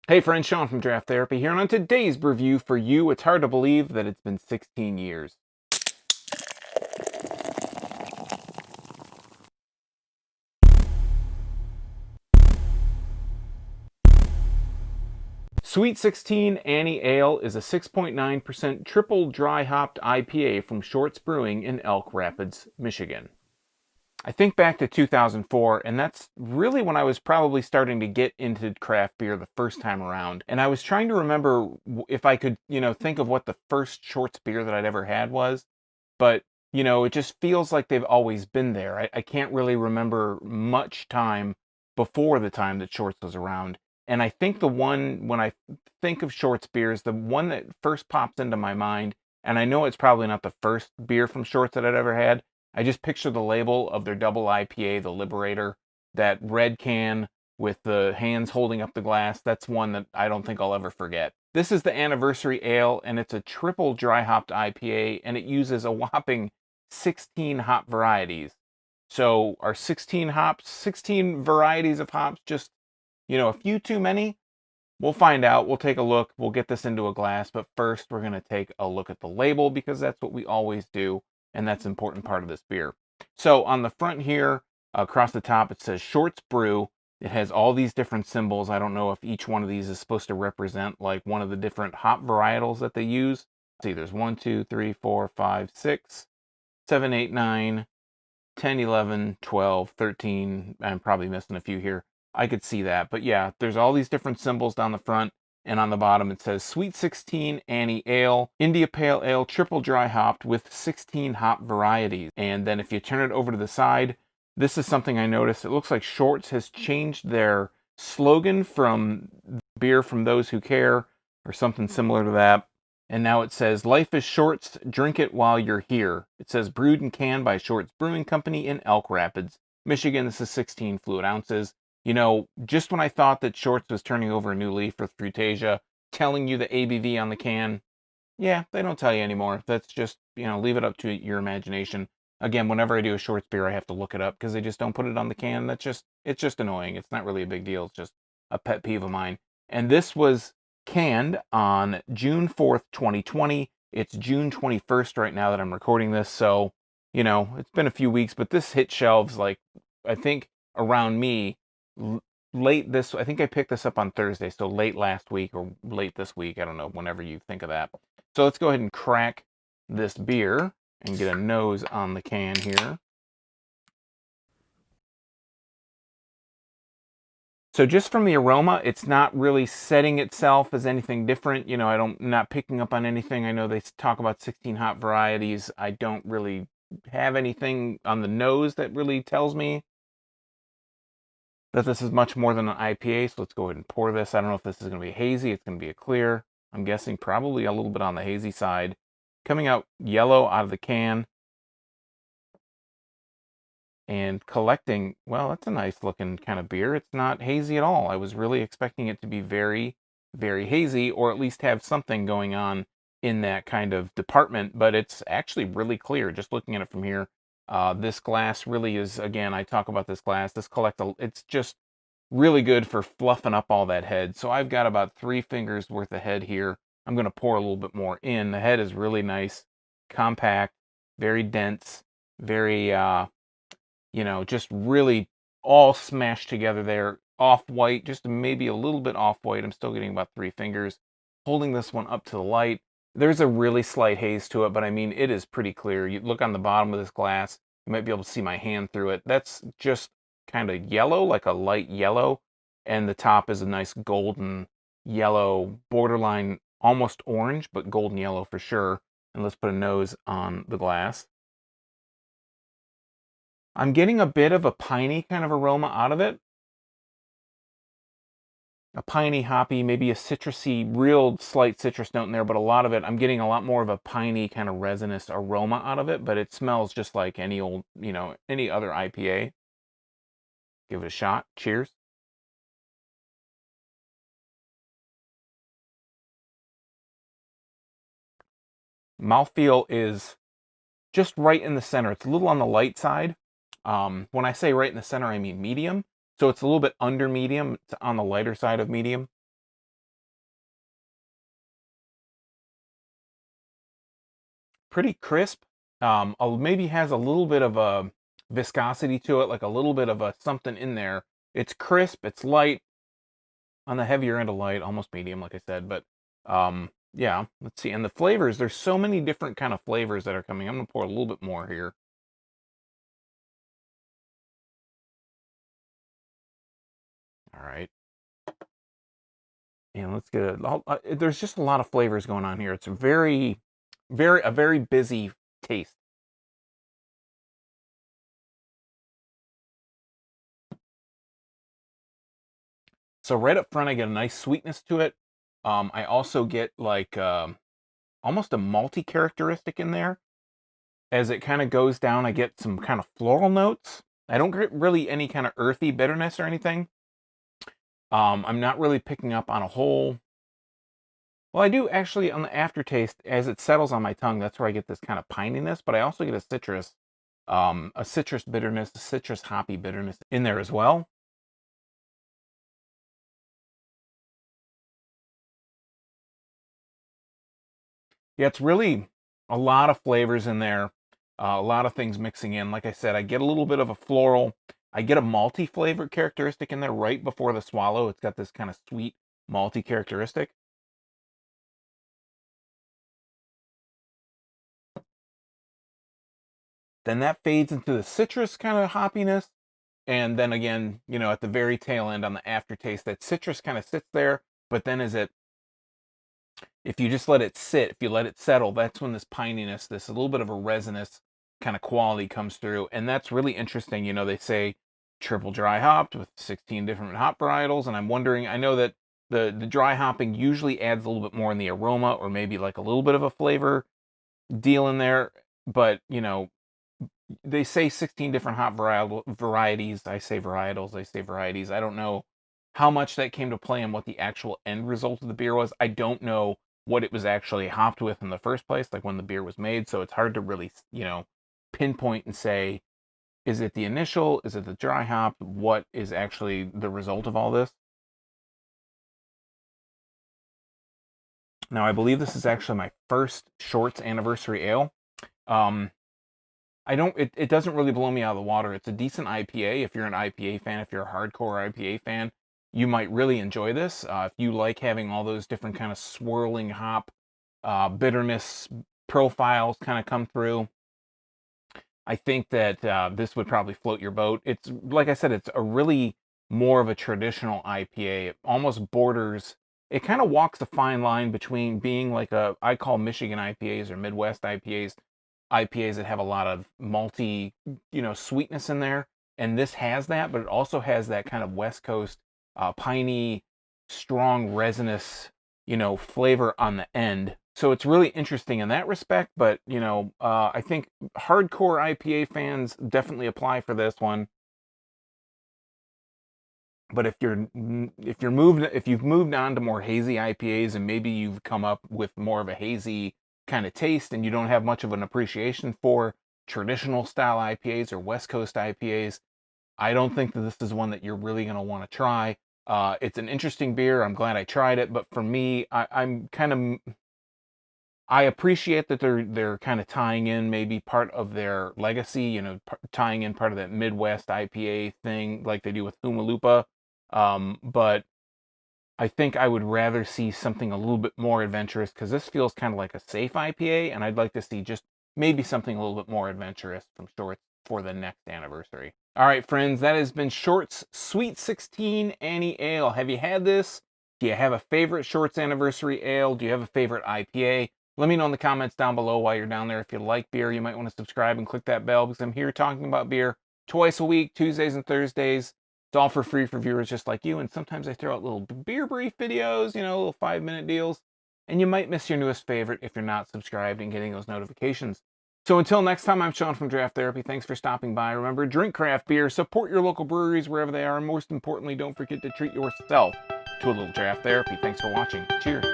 Hey friends, Sean from Draft Therapy here, and on today's review for you, it's hard to believe that it's been 16 years. Sweet 16 Anni Ale is a 6.9% triple dry hopped IPA from Shorts Brewing in Elk Rapids, Michigan. I think back to 2004, and that's really when I was probably starting to get into craft beer the first time around. And I was trying to remember if I could, think of what the first Shorts beer that I'd ever had was. But, it just feels like they've always been there. I can't really remember much time before the time that Shorts was around. And I think the one, when I think of Shorts beers, the one that first pops into my mind, and I know it's probably not the first beer from Shorts that I'd ever had, I just picture the label of their double IPA, the Liberator, that red can with the hands holding up the glass. That's one that I don't think I'll ever forget. This is the Anniversary Ale, and it's a triple dry hopped IPA, and it uses a whopping 16 hop varieties. So are 16 hops, 16 varieties of hops just, a few too many? We'll find out. We'll take a look. We'll get this into a glass, but first we're going to take a look at the label because that's what we always do, and that's an important part of this beer. So on the front here, across the top, it says Shorts Brew. It has all these different symbols. I don't know if each one of these is supposed to represent like one of the different hop varietals that they use. Let's see, there's 1, 2, 3, 4, 5, 6, 7, 8, 9, 10, 11, 12, 13. I'm probably missing a few here. I could see that. But yeah, there's all these different symbols down the front. And on the bottom it says Sweet 16 Anni Ale, India Pale Ale, triple dry hopped with 16 hop varieties. And then if you turn it over to the side, this is something I noticed. It looks like Shorts has changed their slogan from beer from those who care, or something similar to that. And now it says, life is Shorts, drink it while you're here. It says brewed and canned by Shorts Brewing Company in Elk Rapids, Michigan. This is 16 fluid ounces. Just when I thought that Shorts was turning over a new leaf with Fruitasia, telling you the ABV on the can, yeah, they don't tell you anymore. That's just, leave it up to your imagination. Again, whenever I do a Shorts beer, I have to look it up because they just don't put it on the can. It's just annoying. It's not really a big deal. It's just a pet peeve of mine. And this was canned on June 4th, 2020. It's June 21st right now that I'm recording this. So, it's been a few weeks, but this hit shelves like, I think around me I think I picked this up on Thursday, so late last week or late this week. I don't know, whenever you think of that. So let's go ahead and crack this beer and get a nose on the can here. So just from the aroma, it's not really setting itself as anything different. Not picking up on anything. I know they talk about 16 hop varieties. I don't really have anything on the nose that really tells me that this is much more than an IPA. So let's go ahead and pour this. I don't know if this is going to be hazy. It's going to be a clear. I'm guessing probably a little bit on the hazy side. Coming out yellow out of the can. And collecting, well, that's a nice looking kind of beer. It's not hazy at all. I was really expecting it to be very, very hazy, or at least have something going on in that kind of department, but it's actually really clear just looking at it from here. This glass really is, again, I talk about this glass, it's just really good for fluffing up all that head. So I've got about 3 fingers worth of head here. I'm going to pour a little bit more in. The head is really nice, compact, very dense, very, just really all smashed together there. Off-white, just maybe a little bit off-white. I'm still getting about 3 fingers. Holding this one up to the light. There's a really slight haze to it, but I mean, it is pretty clear. You look on the bottom of this glass, you might be able to see my hand through it. That's just kind of yellow, like a light yellow. And the top is a nice golden yellow, borderline almost orange, but golden yellow for sure. And let's put a nose on the glass. I'm getting a bit of a piney kind of aroma out of it. A piney, hoppy, maybe a citrusy, real slight citrus note in there, but a lot of it, I'm getting a lot more of a piney kind of resinous aroma out of it, but it smells just like any old, any other IPA. Give it a shot. Cheers. Mouthfeel is just right in the center. It's a little on the light side. When I say right in the center, I mean medium. So it's a little bit under medium. It's on the lighter side of medium. pretty crisp. Maybe has a little bit of a viscosity to it, like a little bit of a something in there. It's crisp, it's light, on the heavier end of light, almost medium, like I said. But yeah, let's see. And the flavors, there's so many different kind of flavors that are coming. I'm gonna pour a little bit more here. All right. And let's get it. There's just a lot of flavors going on here. It's a very busy taste. So right up front, I get a nice sweetness to it. I also get like almost a malty characteristic in there. As it kind of goes down, I get some kind of floral notes. I don't get really any kind of earthy bitterness or anything. I'm not really picking up on a whole. Well, I do actually on the aftertaste as it settles on my tongue. That's where I get this kind of pininess, but I also get a citrus bitterness, a citrus hoppy bitterness in there as well. Yeah, it's really a lot of flavors in there, a lot of things mixing in. Like I said, I get a little bit of a floral. I get a malty flavor characteristic in there right before the swallow. It's got this kind of sweet malty characteristic. Then that fades into the citrus kind of hoppiness. And then again, at the very tail end on the aftertaste, that citrus kind of sits there. But then if you just let it sit, if you let it settle, that's when this pininess, this a little bit of a resinous kind of quality comes through. And that's really interesting. They say triple dry hopped with 16 different hop varietals. And I'm wondering, I know that the dry hopping usually adds a little bit more in the aroma or maybe like a little bit of a flavor deal in there. But, they say 16 different hop varieties. I say varietals, they say varieties. I don't know how much that came to play and what the actual end result of the beer was. I don't know what it was actually hopped with in the first place, like when the beer was made. So it's hard to really, pinpoint and say, is it the initial? Is it the dry hop? What is actually the result of all this? Now, I believe this is actually my first Shorts anniversary ale. It doesn't really blow me out of the water. It's a decent IPA. If you're an IPA fan, if you're a hardcore IPA fan, you might really enjoy this. If you like having all those different kind of swirling hop, bitterness profiles kind of come through, I think that this would probably float your boat. It's, like I said, it's a really more of a traditional IPA. It almost borders, it kind of walks a fine line between being like I call Michigan IPAs or Midwest IPAs that have a lot of malty, sweetness in there. And this has that, but it also has that kind of West Coast, piney, strong, resinous, flavor on the end. So it's really interesting in that respect. But, I think hardcore IPA fans definitely apply for this one. But if you've moved on to more hazy IPAs and maybe you've come up with more of a hazy kind of taste and you don't have much of an appreciation for traditional style IPAs or West Coast IPAs, I don't think that this is one that you're really going to want to try. It's an interesting beer. I'm glad I tried it, but for me, I appreciate that they're kind of tying in maybe part of their legacy, tying in part of that Midwest IPA thing like they do with Humalupa. But I think I would rather see something a little bit more adventurous because this feels kind of like a safe IPA, and I'd like to see just maybe something a little bit more adventurous from Shorts for the next anniversary. All right, friends, that has been Shorts Sweet 16 Anni Ale. Have you had this? Do you have a favorite Shorts anniversary ale? Do you have a favorite IPA? Let me know in the comments down below while you're down there. If you like beer, you might want to subscribe and click that bell because I'm here talking about beer twice a week, Tuesdays and Thursdays. It's all for free for viewers just like you, and sometimes I throw out little beer brief videos, little 5-minute deals, and you might miss your newest favorite if you're not subscribed and getting those notifications. So until next time, I'm Sean from Draft Therapy. Thanks for stopping by. Remember, drink craft beer, support your local breweries wherever they are, and most importantly, don't forget to treat yourself to a little draft therapy. Thanks for watching. Cheers.